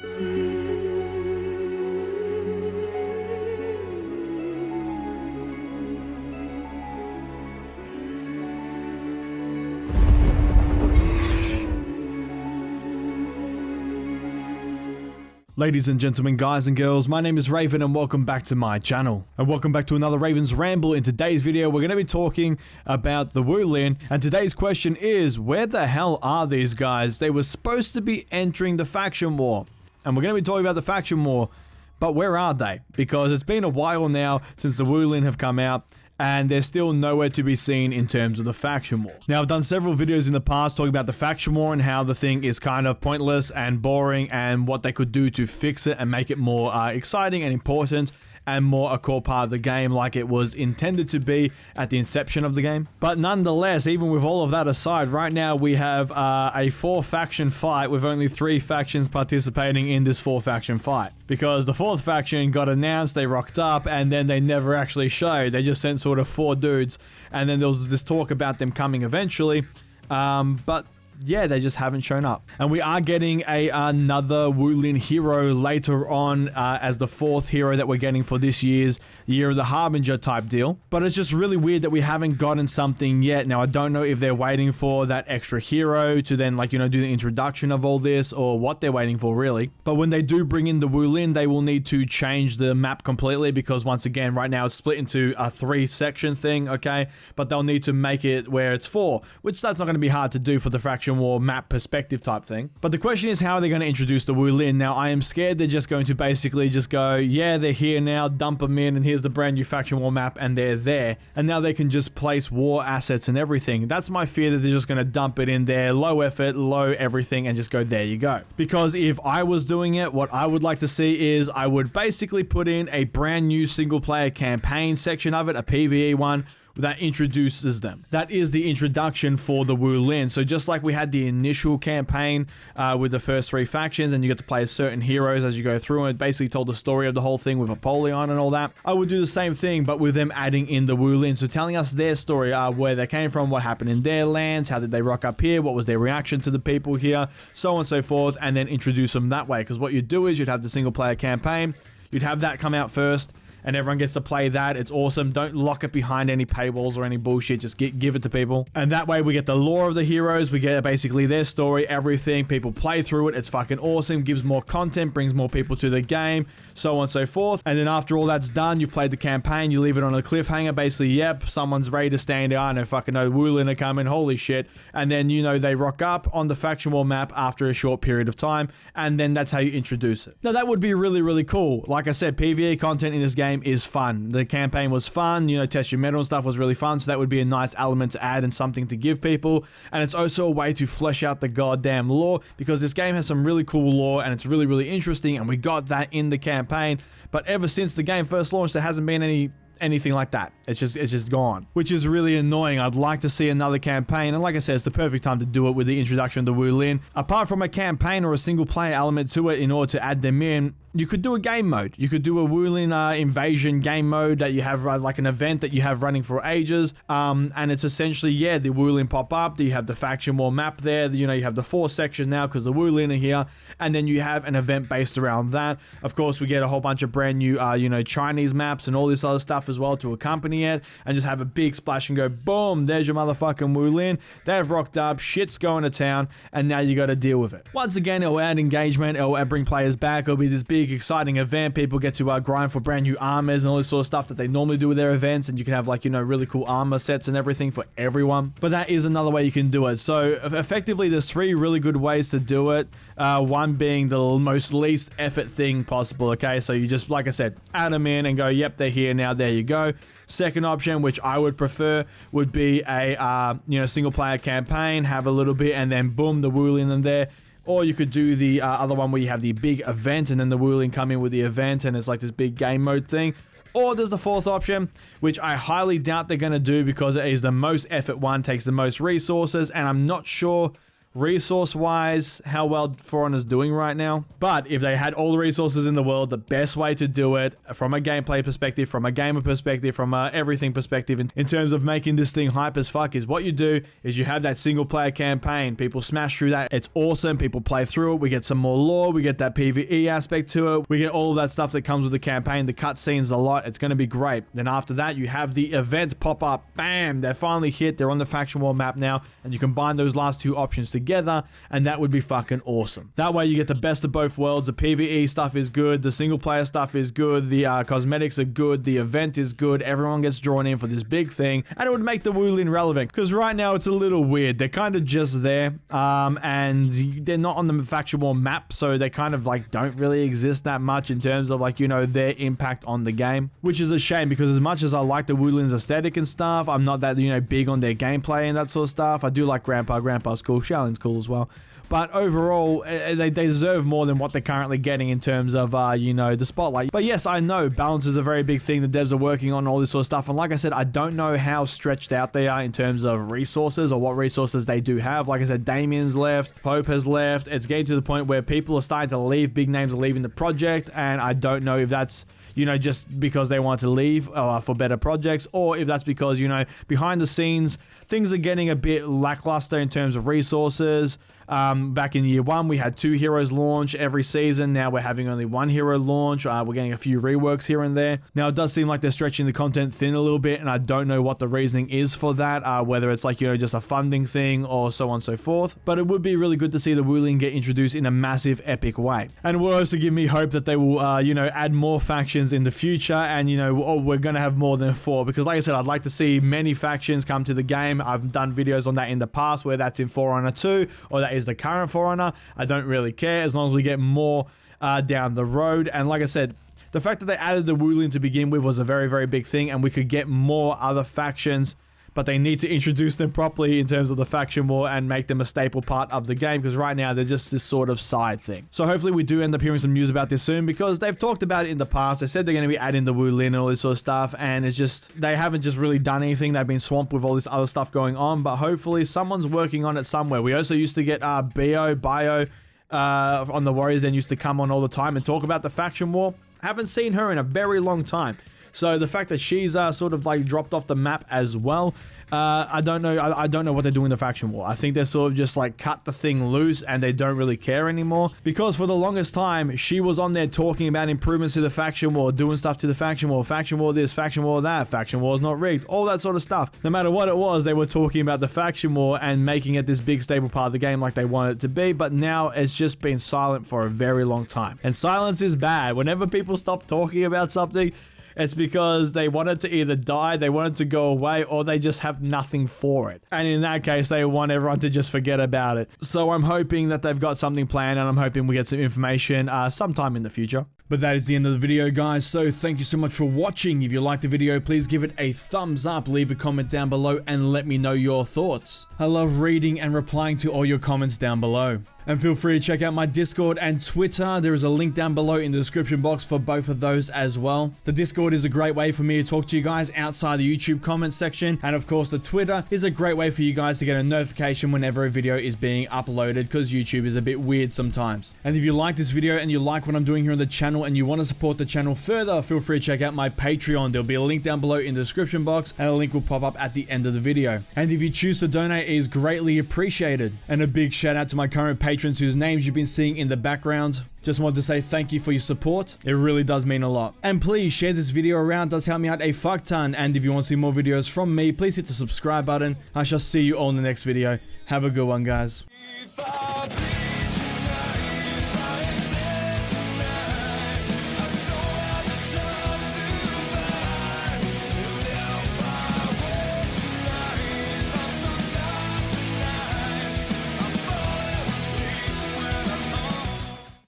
Ladies and gentlemen, guys and girls, my name is Raven and welcome back to my channel. And welcome back to another Raven's Ramble. In today's video, we're going to be talking about the Reavyne. And today's question is, where the hell are these guys? They were supposed to be entering the faction war. And we're going to be talking about the faction war. But where are they? Because it's been a while now since the Reavyne have come out. And they're still nowhere to be seen in terms of the faction war. Now, I've done several videos in the past talking about the faction war and how the thing is kind of pointless and boring and what they could do to fix it and make it more exciting and important and more a core part of the game like it was intended to be at the inception of the game. But nonetheless, even with all of that aside, right now we have a 4-faction fight with only 3 factions participating in this 4-faction fight. Because the 4th faction got announced, they rocked up, and then they never actually showed. They just sent sort of 4 dudes, and then there was this talk about them coming eventually, but yeah, they just haven't shown up. And we are getting another Reavyne hero later on as the 4th hero that we're getting for this year's Year of the Harbinger type deal. But it's just really weird that we haven't gotten something yet. Now, I don't know if they're waiting for that extra hero to then, like, you know, do the introduction of all this or what they're waiting for, really. But when they do bring in the Reavyne, they will need to change the map completely because, once again, right now it's split into a 3-section thing, okay? But they'll need to make it where it's 4, which that's not going to be hard to do for the faction war map perspective type thing. But the question is, how are they going to introduce the Reavyne? Now, I am scared they're just going to basically just go, yeah, they're here now, dump them in, and here's the brand new faction war map, and they're there. And now they can just place war assets and everything. That's my fear, that they're just going to dump it in there, low effort, low everything, and just go, there you go. Because if I was doing it, what I would like to see is I would basically put in a brand new single player campaign section of it, a PvE one, that introduces them. That is the introduction for the Reavyne. So just like we had the initial campaign with the first 3 factions, and you get to play as certain heroes as you go through, and it basically told the story of the whole thing with Apollyon and all that, I would do the same thing, but with them adding in the Reavyne. So telling us their story, where they came from, what happened in their lands, how did they rock up here, what was their reaction to the people here, so on and so forth, and then introduce them that way. Because what you'd do is you'd have the single player campaign, you'd have that come out first, and everyone gets to play that. It's awesome. Don't lock it behind any paywalls or any bullshit. Just give it to people. And that way we get the lore of the heroes. We get basically their story, everything. People play through it. It's fucking awesome. Gives more content, brings more people to the game, so on and so forth. And then after all that's done, you've played the campaign, you leave it on a cliffhanger. Basically, yep, someone's ready to stand out. I know fucking know Reavyne are coming. Holy shit. And then, you know, they rock up on the faction war map after a short period of time. And then that's how you introduce it. Now, that would be really, really cool. Like I said, PvE content in this game is fun. The campaign was fun, you know, test your metal and stuff was really fun, so that would be a nice element to add and something to give people. And it's also a way to flesh out the goddamn lore, because this game has some really cool lore and it's really, really interesting, and we got that in the campaign. But ever since the game first launched, there hasn't been anything like that. It's just gone, which is really annoying. I'd like to see another campaign, and like I said, it's the perfect time to do it with the introduction of the Reavyne. Apart from a campaign or a single player element to it, in order to add them in, you could do a game mode. You could do a Reavyne invasion game mode that you have like an event that you have running for ages, and it's essentially, yeah, the Reavyne pop up, you have the faction war map there, you know, you have the 4 sections now because the Reavyne are here, and then you have an event based around that. Of course, we get a whole bunch of brand new you know, Chinese maps and all this other stuff as well to accompany it, and just have a big splash and go, boom, there's your motherfucking Reavyne. They've rocked up, shit's going to town, and now you got to deal with it. Once again, it'll add engagement, it'll bring players back, it'll be this big exciting event. People get to grind for brand new armors and all this sort of stuff that they normally do with their events, and you can have, like, you know, really cool armor sets and everything for everyone. But that is another way you can do it. So effectively, there's 3 really good ways to do it, one being the most least effort thing possible. Okay, so you just, like I said, add them in and go, yep, they're here now, there you go. Second option, which I would prefer, would be a you know, single player campaign, have a little bit, and then boom, the Reavyne in there. Or you could do the other one where you have the big event and then the Reavyne come in with the event and it's like this big game mode thing. Or there's the 4th option, which I highly doubt they're going to do because it is the most effort one, takes the most resources, and I'm not sure resource wise how well For Honor's doing right now. But if they had all the resources in the world, the best way to do it from a gameplay perspective, from a gamer perspective, from a everything perspective, in terms of making this thing hype as fuck, is what you do is you have that single player campaign. People smash through that. It's awesome. People play through it. We get some more lore. We get that PvE aspect to it. We get all of that stuff that comes with the campaign, the cutscenes, a lot. It's going to be great. Then after that, you have the event pop up. Bam! They're finally hit. They're on the faction war map now, and you combine those last two options together, and that would be fucking awesome. That way you get the best of both worlds. The PvE stuff is good. The single player stuff is good. The cosmetics are good. The event is good. Everyone gets drawn in for this big thing, and it would make the Wulin relevant, because right now it's a little weird. They're kind of just there, and they're not on the faction war map, so they kind of like don't really exist that much in terms of like, you know, their impact on the game, which is a shame, because as much as I like the Wulin's aesthetic and stuff, I'm not that, you know, big on their gameplay and that sort of stuff. I do like Grandpa's cool, Shaolin's cool as well. But overall, they deserve more than what they're currently getting in terms of, you know, the spotlight. But yes, I know balance is a very big thing. The devs are working on all this sort of stuff. And like I said, I don't know how stretched out they are in terms of resources or what resources they do have. Like I said, Damien's left, Pope has left. It's getting to the point where people are starting to leave. Big names are leaving the project. And I don't know if that's, you know, just because they want to leave for better projects, or if that's because, you know, behind the scenes, things are getting a bit lackluster in terms of resources. Back in year one, we had 2 heroes launch every season. Now we're having only 1 hero launch. We're getting a few reworks here and there. Now it does seem like they're stretching the content thin a little bit, and I don't know what the reasoning is for that, whether it's like, you know, just a funding thing or so on and so forth. But it would be really good to see the Wulin get introduced in a massive epic way. And it will also give me hope that they will, you know, add more factions in the future, and, you know, we're going to have more than 4, because like I said, I'd like to see many factions come to the game. I've done videos on that in the past, where that's in For Honor 2, or that is the current For Honor. I don't really care as long as we get more down the road. And like I said, the fact that they added the Wulin to begin with was a very, very big thing, and we could get more other factions, but they need to introduce them properly in terms of the faction war and make them a staple part of the game, because right now they're just this sort of side thing. So hopefully we do end up hearing some news about this soon, because they've talked about it in the past. They said they're going to be adding the Wulin and all this sort of stuff, and it's just, they haven't just really done anything. They've been swamped with all this other stuff going on, but hopefully someone's working on it somewhere. We also used to get Bio on the Warriors, then used to come on all the time and talk about the faction war. Haven't seen her in a very long time. So the fact that she's sort of like dropped off the map as well, I don't know. I don't know what they're doing in the faction war. I think they're sort of just like cut the thing loose, and they don't really care anymore, because for the longest time she was on there talking about improvements to the faction war, doing stuff to the faction war this, faction war that, faction war is not rigged, all that sort of stuff. No matter what it was, they were talking about the faction war and making it this big staple part of the game like they want it to be. But now it's just been silent for a very long time, and silence is bad. Whenever people stop talking about something, it's because they want it to either die, they want it to go away, or they just have nothing for it. And in that case, they want everyone to just forget about it. So I'm hoping that they've got something planned, and I'm hoping we get some information sometime in the future. But that is the end of the video, guys, so thank you so much for watching. If you liked the video, please give it a thumbs up, leave a comment down below, and let me know your thoughts. I love reading and replying to all your comments down below. And feel free to check out my Discord and Twitter. There is a link down below in the description box for both of those as well. The Discord is a great way for me to talk to you guys outside the YouTube comments section. And of course, the Twitter is a great way for you guys to get a notification whenever a video is being uploaded, because YouTube is a bit weird sometimes. And if you like this video and you like what I'm doing here on the channel and you want to support the channel further, feel free to check out my Patreon. There'll be a link down below in the description box, and a link will pop up at the end of the video. And if you choose to donate, it is greatly appreciated. And a big shout out to my current patrons whose names you've been seeing in the background. Just wanted to say thank you for your support. It really does mean a lot. And please share this video around, it does help me out a fuck ton. And if you want to see more videos from me, please hit the subscribe button. I shall see you all in the next video. Have a good one, guys.